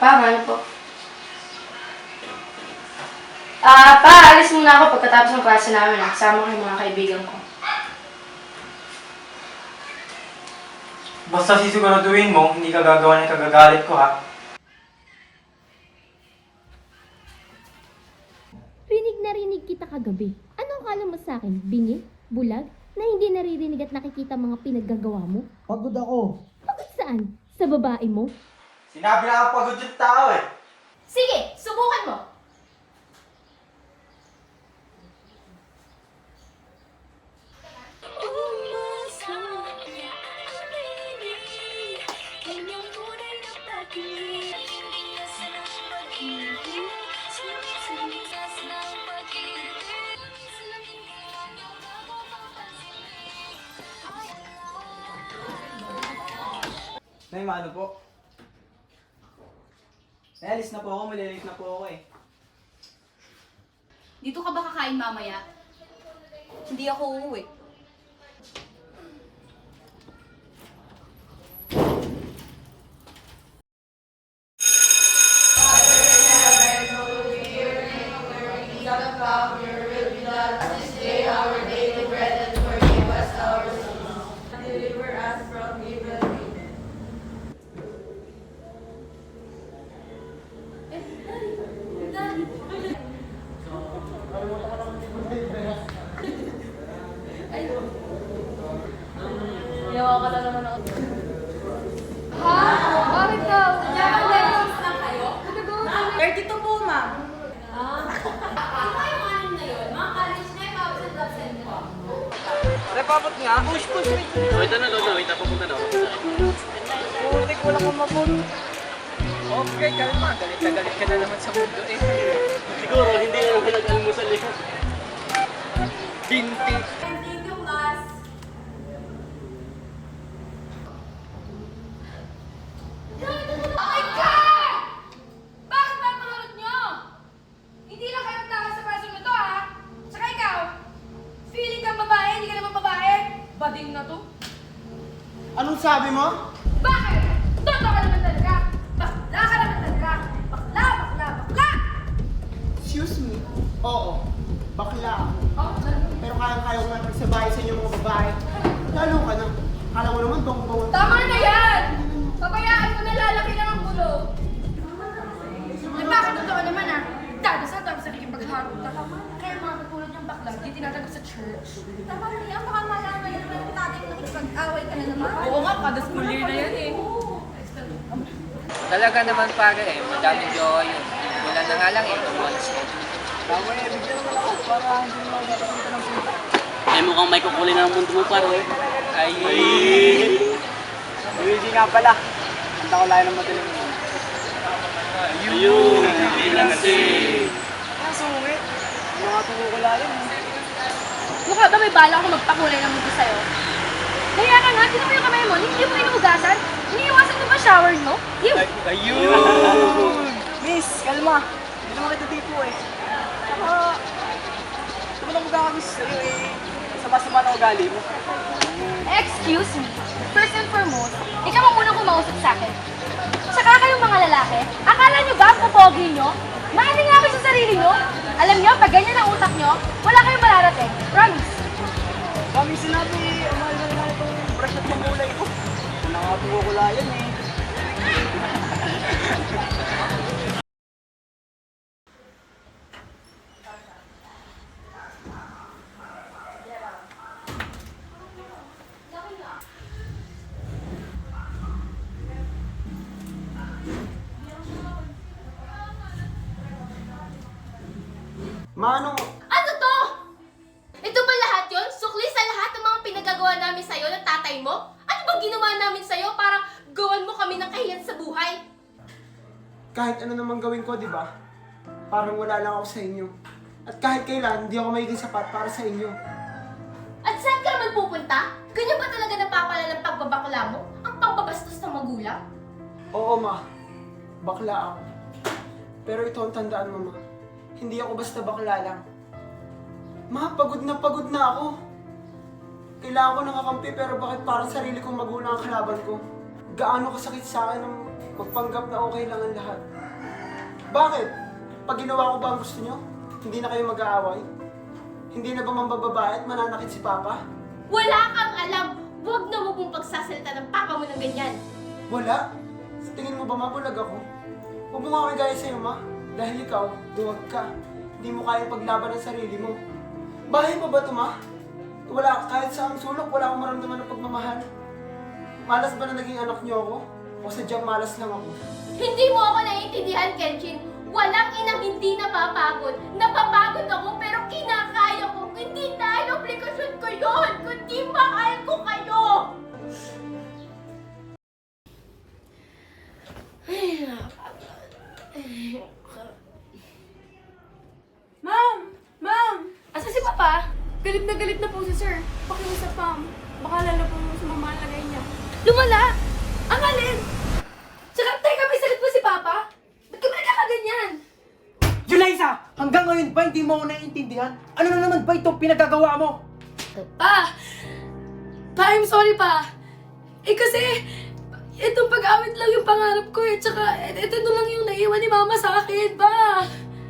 Ano po? Alis muna ako pagkatapos ng klase namin. Kasama ko yung mga kaibigan ko. Basta sisiguraduhin mo, hindi ka gagawa ng kagagalit ko, ha? Rinig na rinig kita kagabi. Ano akala mo sa akin? Bingi? Bulag? Na hindi naririnig at nakikita mga pinaggagawa mo? Pagod ako. Pagod saan? Sa babae mo? Sinabi na ako pagod yung tao, eh. Sige, subukan mo! Nay, maano po? Nay, alis na po ako. Malilate na po ako eh. Dito ka ba kakain mamaya? Hindi ako uuwi. Ginawa ka na naman ako. Ha? Bakit ka? Lessons lang kayo? 32 po, ma'am. Ano yung anim na yun? Mga college na yung absent ko. Repapot nga. Push. Wait na, wait na, papunta na ako. Putik, wala kang mabot. Okay, kalma. Galit na galit ka na naman sa mundo eh. Siguro, hindi na naman nag-almusal eh. Binti. Thank you, class. Oh my God! Bakit ba ang pangarot nyo? Hindi lang kayo tama sa person na to, ha? Tsaka ikaw, feeling kang babae, hindi ka naman babae. Bading na to. Anong sabi mo? Bakit? Toto ka naman talaga. Bakla ka naman talaga. Bakla. Excuse me? Oo. Bakla ako. Oh, Pero kaya ko nga magsabay sa inyo mga babae. Lalo ka na. Akala mo naman bang tama na yan! Pabayaan mo na lalaki lang ang gulo. Ay, bakit totoo naman, ha? Dadasal tapos sa naging pagharuta. Kaya mga katulad niyang bakla, hindi tinatanggap sa church. Tama na yan, baka malaman yan naman yung tatay mo nakikipag-away ka na naman. Oo nga, kada school year na yan eh. Talaga naman pare eh, madaming jowa yun. Wala na nga lang eh, once mo. Tama eh, bigyan naman ako para hindi mo magkakaroon ng punta. Eh, mukhang may kukulin na ng mundo mo, pare. Ay, Luigi nga pala. Handa ko layo ng madaling mo. Ayun, bilang si... Sungit. Mga tungukulayan. Mukha ba may bala ako magpakulay ng mundo sa'yo? Kaya ka nga, tinan mo yung kamay mo, hindi mo inuugasan? Iniiwasan mo ba shower mo? Ew! Ayun! Miss, kalma. Hindi naman kita tipo eh. Saka, ito mo lang magkakagusto sa'yo eh. Sama-sama na ugali mo. Excuse me. First and foremost, ikaw ang unang kumausap sa akin. Tsaka kayong mga lalaki, akala nyo ba ang popogi nyo? Maaning nga sa sarili nyo? Alam nyo, pag ganyan ang utak nyo, wala kayong mararating. Promise. Kami sinabi, mahal na naman itong brush at pamulay ko. Nakatungukulayan eh. Manong, Ano to? Ito ba lahat yon? Sukli sa lahat ng mga pinagagawa namin sa'yo ng tatay mo? Ano bang ginawa namin sa'yo para gawan mo kami ng kahiyan sa buhay? kahit ano naman gawin ko, di ba? Parang wala lang ako sa inyo. At kahit kailan, hindi ako magiging sapat para sa inyo. At saan ka naman pupunta? Ganyan ba talaga napapala ng pagbabakla mo? Ang pambabastos ng magulang? Oo, ma. Bakla ako. Pero ito ang tandaan mo, ma. Hindi ako basta bakla lang. Ma, pagod na ako. Kailangan ko ng kakampi pero bakit parang sarili kong magulang ang kalaban ko? Gaano kasakit sa akin ang magpanggap na okay lang ang lahat. Bakit? Pag ginawa ko ba ang gusto nyo, hindi na kayo mag-aaway? Hindi na ba mambababae at mananakit si Papa? Wala kang alam! Huwag na mo pong pagsasalita ng papa mo ng ganyan! Wala? Sa tingin mo ba mabulag ako? Huwag mo nga ako gaya sa'yo, Ma. Dahil ikaw, duwag ka. Hindi mo kaya paglaban ang sarili mo. Bahay mo ba ito, Ma? Wala, kahit sa ang sulok, wala akong maramdaman ng pagmamahal. Malas ba na naging anak niyo ako? O sadyang malas lang ako? Hindi mo ako naiintindihan, Kenshin. Walang inang hindi napapagod. Napapagod ako pero kinakaya ko. Hindi dahil obligasyon ko yun, kundi mahal ko kayo! Ma'am! Ma'am! Asa si Papa? Galit na po si Sir. Pakiusap, ma'am. Baka lalo po sumama ang lagay niya. Lumala! Ang alin! Tsaka, teka, may sakit po si Papa? Ba't ka ba nagkakaganyan? Juliza! Hanggang ngayon ba hindi mo ako naiintindihan? Ano na naman ba itong pinagagawa mo? Pa! Pa, I'm sorry, Pa. Eh kasi, itong pag-awit lang yung pangarap ko eh. Tsaka, ito na lang yung naiwan ni Mama sa akin, Pa.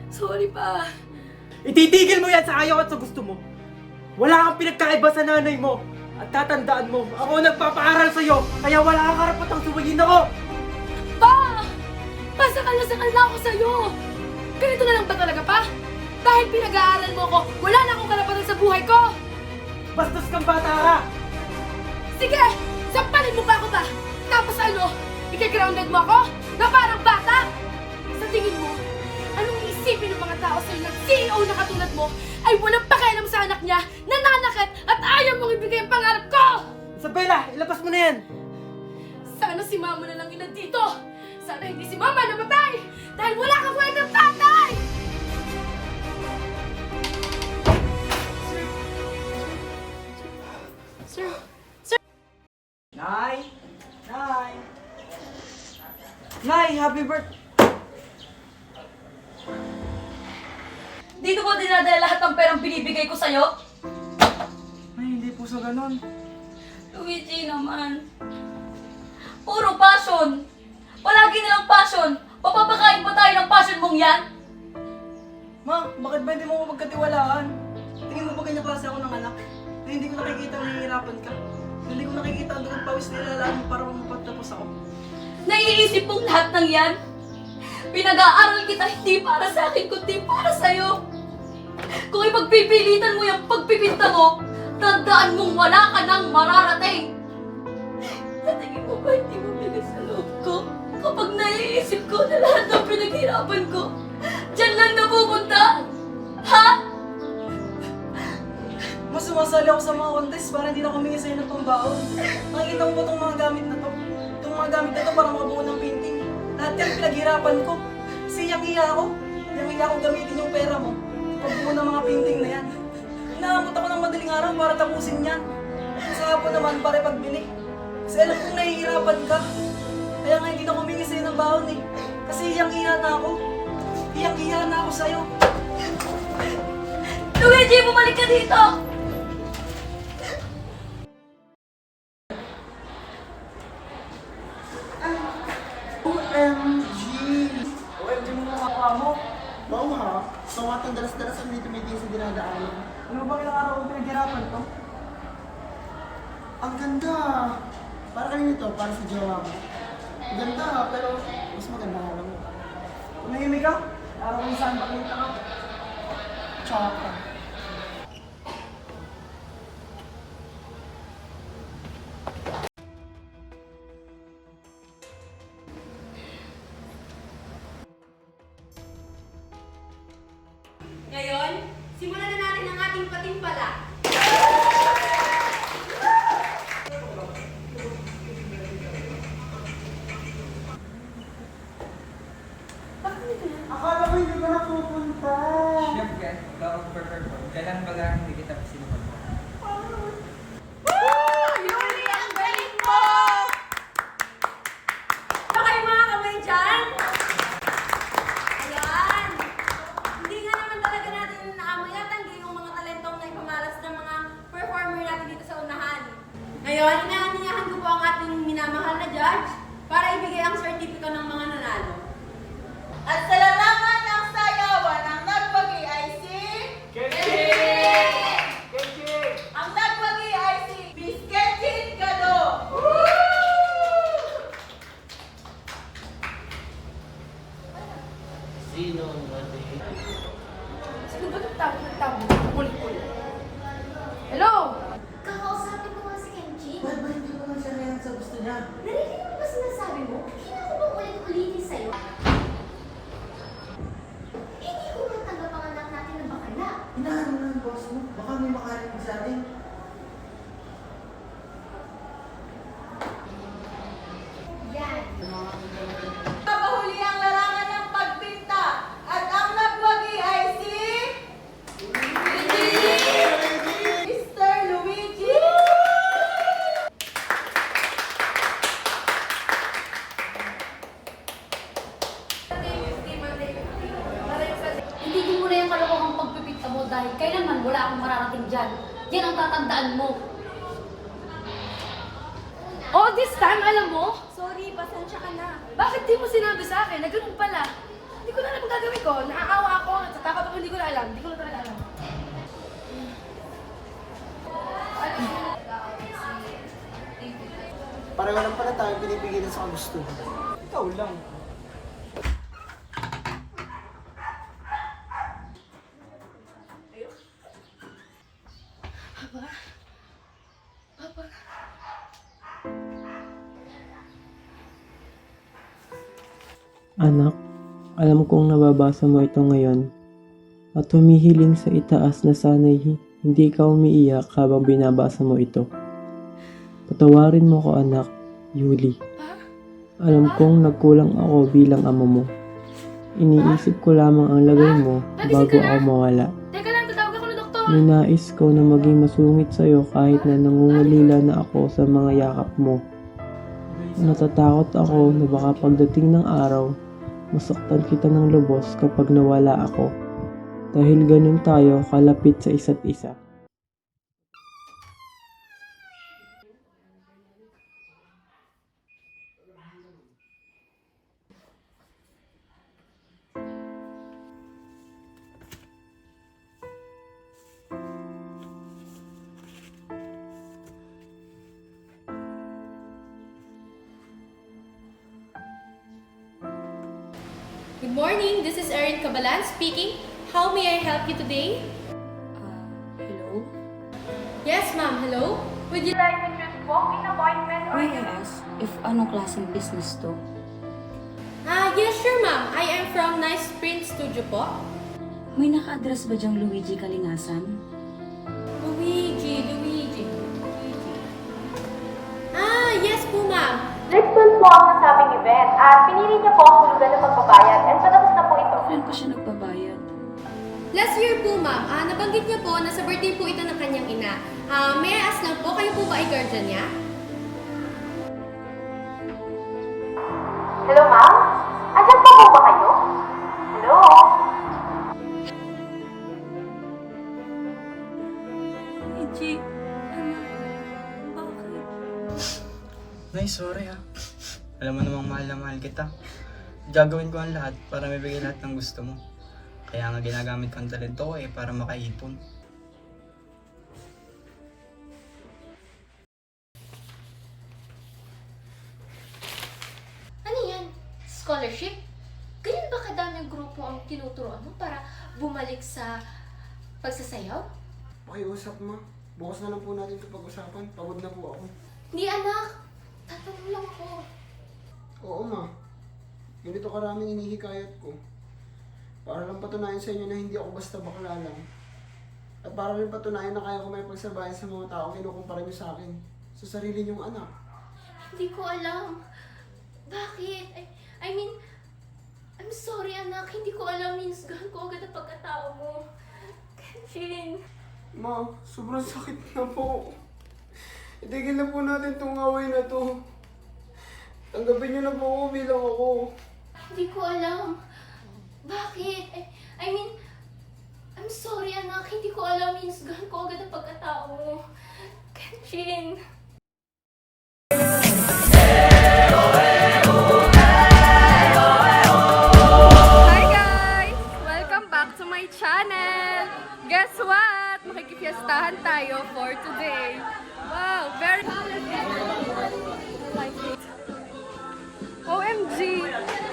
Sorry, Pa. Ititigil mo yan sa ayaw at sa gusto mo. Wala kang pinagkaiba sa nanay mo. At tatandaan mo, ako ang nagpapaaral sa'yo. Kaya wala kang karapatang suwayin ako. Pa! Pasakal na ako sa'yo. Ganito na lang ba talaga, Pa? Dahil pinag-aaral mo ako, wala na akong karapatan sa buhay ko. Bastos kang bata ka. Sige! Sampalin mo pa ako ba? Tapos ano? Ika-grounded mo ako? Na parang bata? Sa tingin mo, anong iisipin ng mga tao sa'yo na CEO na katulad mo ay walang pakialam sa anak niya, nananakit at ayaw mong ibigay ang pangarap ko? Isabela, ilabas mo na yan. Sana si Mama na lang ilan dito. Sana hindi si Mama namatay dahil wala kang kwentang tatay! Sir. Nay! Nay! Nay, happy birthday! Dito ko dinadala lahat ng perang binibigay ko sa'yo? Nay, hindi po sa ganon. Luigi naman. Puro passion. Palagi nilang passion. Papapakain ba tayo ng passion mong yan? Ma, bakit ba hindi mo ko pagkatiwalaan? Tingin mo ba ganyan klase ako ng anak? Na hindi ko nakikita na nahihirapan ka? Hindi ko nakikita ang dugang pawis na ilalaan mo para mapagtapos ako. Naiisip mong lahat ng yan? Pinag-aaral kita hindi para sa akin, kundi para sa'yo. Kung ipagpipilitan mo yung pagpipinta mo, tandaan mong wala ka nang mararating. Sa tingin mo ba hindi mo bigas sa loob ko? Kapag naiisip ko na lahat ng pinaghirapan ko, dyan lang napupunta? Ha? Mas sumasali ako sa mga contest para hindi na kumingi sa'yo ng pambaon. Nakikita mo ba itong mga gamit na to? Itong mga gamit na to para makabuo ng painting. Lahat yan pinaghirapan ko. Kasi iyang-iya ako. Iyang-iya ako gamitin yung pera mo. Pagbuo ng mga painting na yan. Inaabot ako ng madaling araw para tapusin yan. Sa hapon naman para pagbili. Kasi alam kong nahihirapan ka. Kaya nga hindi na kumingi sa'yo ng baon eh. Kasi iyang-iya na ako. Iyang-iya na ako sa'yo. Luigi, bumalik ka dito! OMG! OMG mo mga kapwa mo? Wow ha? So nga itong dalas-dalas ang meeting sa dinadaanan. Ano ba ilang araw kong pinaghirapan to? Ang ganda! Para kanino to? Para sa jowa mo. Ang ganda pero mas maganda nga lang mo. Tumahimik ka? Araw kung saan makita ka? Tsaka. Ngayon, simulan na natin ang ating patimpala. Akala ko hindi ka na pupunta. Siyempre, ikaw ang perform. Kailangan baga hindi kita sinupag mo. Yuli, ang galing mo! Ba kayo mga kamay dyan? Ayan! Hindi nga naman talaga natin naamayatanggi yung mga talentong na ipamalas ng mga performer natin dito sa unahan. Ngayon, inaanyayahan ko po ang ating minamahal na judge para ibigay ang sertipiko ng Sino ba itong tawag? Kulit-kulit. Hello? Kakausapin ko nga si Kenji. Ba't ba hindi ko lang siya ngayon sa gusto niya? Narinig mo ba sinasabi mo? Hindi ako ba ulit-ulitin sa'yo? Hindi ko matanggap ang anak natin na bakala. Inaano lang, boss mo. Baka may makarinig sa atin. Yan. Kapahuli ang larangan ng pagpinta at ang nagwagi ay si... Mr. Luigi! Hindi mo na yung kalokohang pagpipita mo dahil kailanman wala akong mararating dyan. Yan ang tatandaan mo. All this time, alam mo? Sorry, pasensya ka na. Bakit di mo sinabi sa akin na ganun pala? Hindi ko na alam ang gagawin ko. Naaawa ako. Natatakot ako. Hindi ko na alam. Hindi ko na talaga alam. Pareho lang pala tayo pinipigilan sa kagustuhan. Ikaw lang. Anak, alam kong nababasa mo ito ngayon at humihiling sa itaas na sana'y hindi ka umiiyak habang binabasa mo ito. Patawarin mo ko anak, Yuli. Alam kong nagkulang ako bilang ama mo. Iniisip ko lamang ang lagay mo bago ako mawala. Teka lang, tatawag ako ng doktor. Ninais ko na maging masungit sa'yo kahit na nangungulila na ako sa mga yakap mo. Natatakot ako na baka pagdating ng araw, masaktan kita ng lubos kapag nawala ako. Dahil ganun tayo kalapit sa isa't isa. Good morning, this is Erin Cabalan speaking. How may I help you today? Hello? Yes, ma'am. Hello? Would you like to choose walk-in appointment or... May I ask if anong klaseng business to? Yes, sure, ma'am. I am from Nice Print Studio po. May naka-address ba diyang Luigi Kalingasan? Luigi. Yes po, ma'am. Next month po ang nasabing event at pinili niya po ang hulugan ng pagbabayad and patapos na po ito. Kailan pa siya nagbabayad? Last year po, ma'am, nabanggit niya po na sa birthday po ito ng kanyang ina. May I ask lang po, kayo po ba ay guardian niya? Hello, ma'am? Andiyan po ba kayo? Hello? Luigi, anak, bakit? Nay, sorry ha. Alam mo namang mahal na mahal kita. Gagawin ko ang lahat para mabigay lahat ng gusto mo. Kaya nga ginagamit ko ang talento ko para makaipon. Ano yan? Scholarship? Ganyan ba kadaming grupo ang tinuturoan mo para bumalik sa pagsasayaw? Pakiusap ma. Bukas na lang po natin ito pag-usapan. Pagod na po ako. Hindi, anak. Tatanong lang ako. Oo ma. Ganito karaming inihikayat ko. Para lang patunayan sa inyo na hindi ako basta bakla lang. At para rin patunayan na kaya ko may pagsabayan sa mga taong kinukumpara niyo sa akin. Sa sarili niyong anak. Hindi ko alam. Bakit? I mean, I'm sorry, anak. Hindi ko alam. Minusgahan ko agad ang pagkatao mo. Kenjin. Ma, sobrang sakit na po. Itigil na po natin itong away na to. Tanggapin niyo na po ako bilang ako. Hindi ko alam. Bakit? I mean, I'm sorry, anak. Hindi ko alam. Minusgahan ko agad ang pagkatao mo. Kenjin. Hi guys! Welcome back to my channel! Guess what? Makikifiestahan tayo for today. Wow! Very... OMG!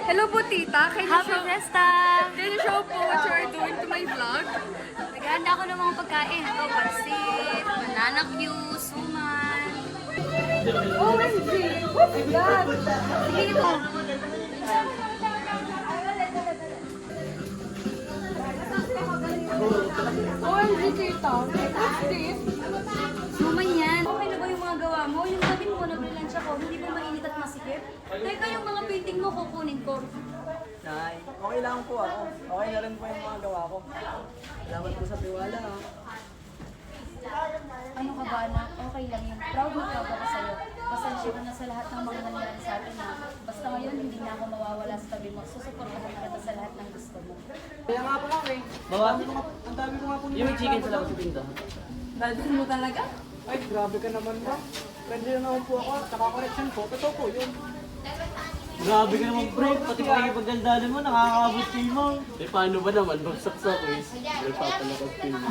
Hello po tita. Happy Fiesta! Can you show po what you are doing to my vlog? Naghahanda ako ng mga pagkain. Ito, pansit, banana Q, suman. OMG! Oh my God! Sige ito. OMG, tita. What's this? Suman yan. Okay na ba yung mga gawa mo? Yung sabihin mo na brilansya ko, hindi ba mainit at masikip? Teka, yung mga painting mo kukunin ko. Nay, okay lang po ako. Okay na rin po yung mga gawa ko. Salamat po sa tiwala ha. Ano ka ba, anak? Okay lang yun. Proud na proud ako sa'yo. Pasensya ka na sa lahat ng mga nangyari sa atin, ha? Basta ngayon, hindi na ako mawawala sa tabi mo. Susuportahan na kita sa lahat ng gusto mo. Kaya nga po kami. Bawa, Ang dami ko nga po yung may chicken sa labas sa tinda. Dadalhin mo talaga? Ay, grabe ka naman ba? Pwede na naman po ako. Tsaka correction po. Totoo po yun. Grabe ka naman, pre. Pati pakikipagdaldalan mo, nakakaabot kayo mo. Eh, paano ba naman? Bagsak sa quiz. Nagpapalakas kayo mo.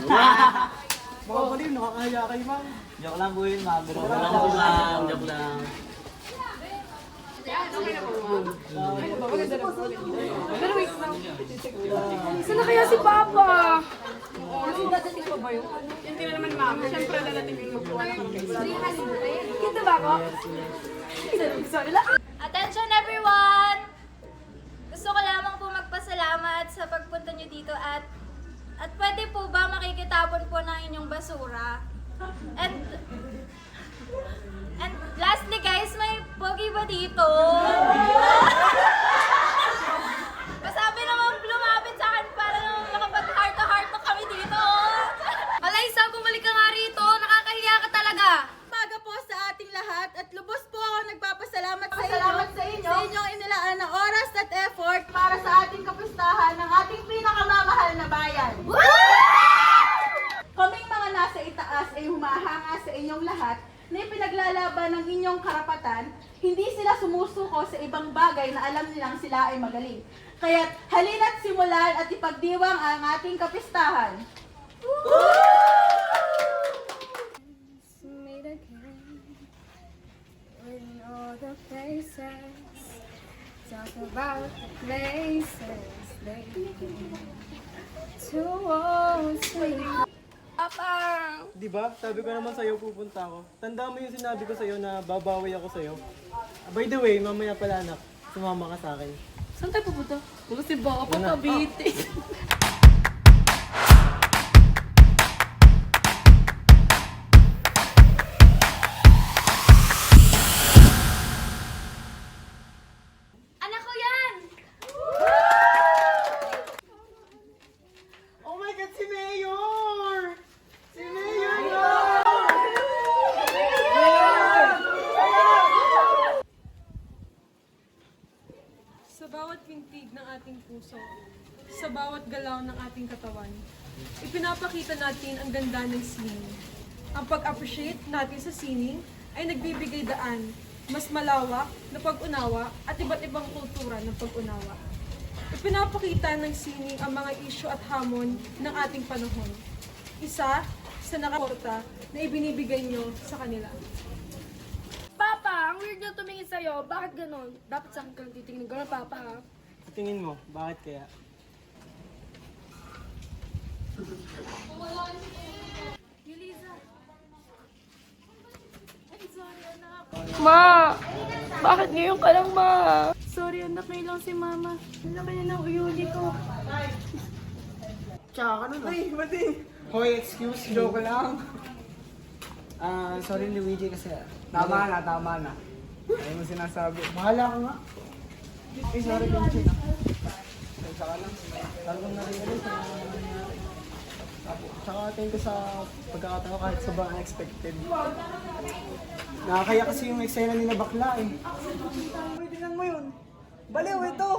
Baka ba rin, nakakaya kayo ma'am. Joke lang po yun, mga bro. Joke lang, joke lang. Pero wait lang. Saan na kaya si Papa? Kasi dadating pa ba yun? Hindi na naman, ma'am. Siyempre, dadating yung magkuha ng case. 300? Kita ba ako? Sorry lang. Attention everyone! Gusto ko lamang po magpasalamat sa pagpunta nyo dito at pwede po ba makikitapon po ng inyong basura? And lastly guys, may pogi ba dito? Masabi naman lumapit sa akin para naman makapag-heart to heart to kami dito. Alaysa, bumalik ka nga rito. Nakakahiya ka talaga. Umaga po sa ating lahat at lubos po ako nagpapasalamat sa inyong inilaan ng oras at effort para sa ating kapistahan ng ating pinakamamahal na bayan. Kaming mga nasa itaas ay humahanga sa inyong lahat na ipinaglalaban ng inyong karapatan, hindi sila sumusuko sa ibang bagay na alam nilang sila ay magaling. Kaya't halina't simulan at ipagdiwang ang ating kapistahan. Talk about the places they towards me. Di ba? Sabi ko naman sa'yo pupunta ako. Tanda mo yung sinabi ko sa'yo na babawi ako sa'yo. By the way, mamaya pala anak, sumama ka sa akin. Saan tayo pupunta? Wala si Papa, Cavite. Anak ko yan! Oh my God, si Mayor! Si Mayor! Sa bawat pintig ng ating puso, sa bawat galaw ng ating katawan, ipinapakita natin ang ganda ng sining. Ang pag-appreciate natin sa sining ay nagbibigay daan, mas malawak na pag-unawa at iba't ibang kultura ng pag-unawa. Ipinapakita ng sining ang mga isyu at hamon ng ating panahon. Isa sa nakaporta na ibinibigay nyo sa kanila. Papa, ang weird niya tumingin sa'yo. Bakit ganon? Dapat sa akin ka lang titingin ganon, Papa, ha? Sa tingin mo, bakit kaya? Ma! Bakit ngayon ka lang, Ma? Sorry, anak, ngayon lang si Mama. Ang laki na ng uyuli ko. Tsaka ka nun, Ay, bading! Hoy, excuse, joke lang. Sorry Luigi kasi tama na. Ayaw mo sinasabi. Bahala ka nga. Ay, sorry Luigi. Pensa ka lang. Talagang narinig sa mga nangyari. Tsaka thank you sa pagkakataon ko kahit sobrang unexpected. Nakakaya kasi yung eksena nila bakla eh. Tingnan mo yun. Baliw ito.